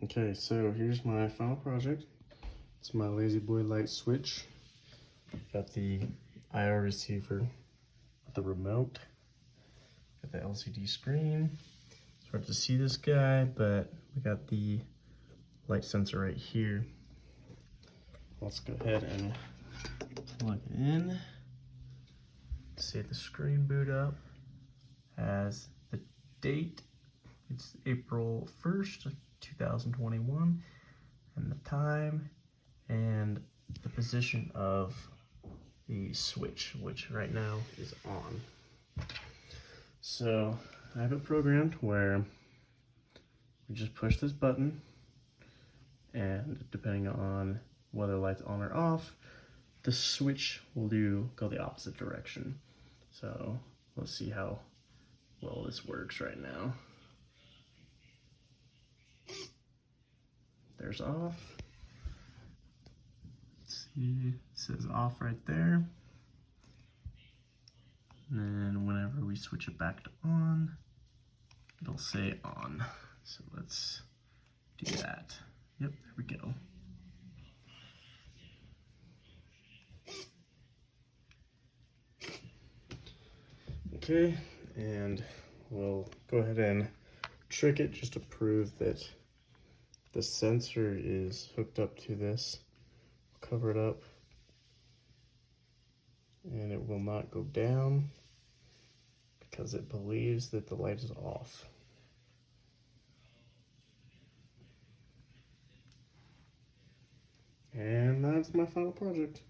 Okay, so here's my final project. It's my Lazy Boy light switch. Got the IR receiver with the remote. Got the LCD screen. It's hard to see this guy, but we got the light sensor right here. Let's go ahead and plug it in. See the screen boot up. Has the date. It's April 1st, 2021, and the time and the position of the switch, which right now is on. So I have it programmed where we just push this button, and depending on whether the light's on or off, the switch will go the opposite direction. So let's see how well this works right now. There's off. Let's see, it says off right there. And then whenever we switch it back to on, it'll say on. So let's do that. Yep, there we go. Okay, and we'll go ahead and trick it just to prove that the sensor is hooked up to this. Cover it up, and it will not go down because it believes that the light is off. And that's my final project.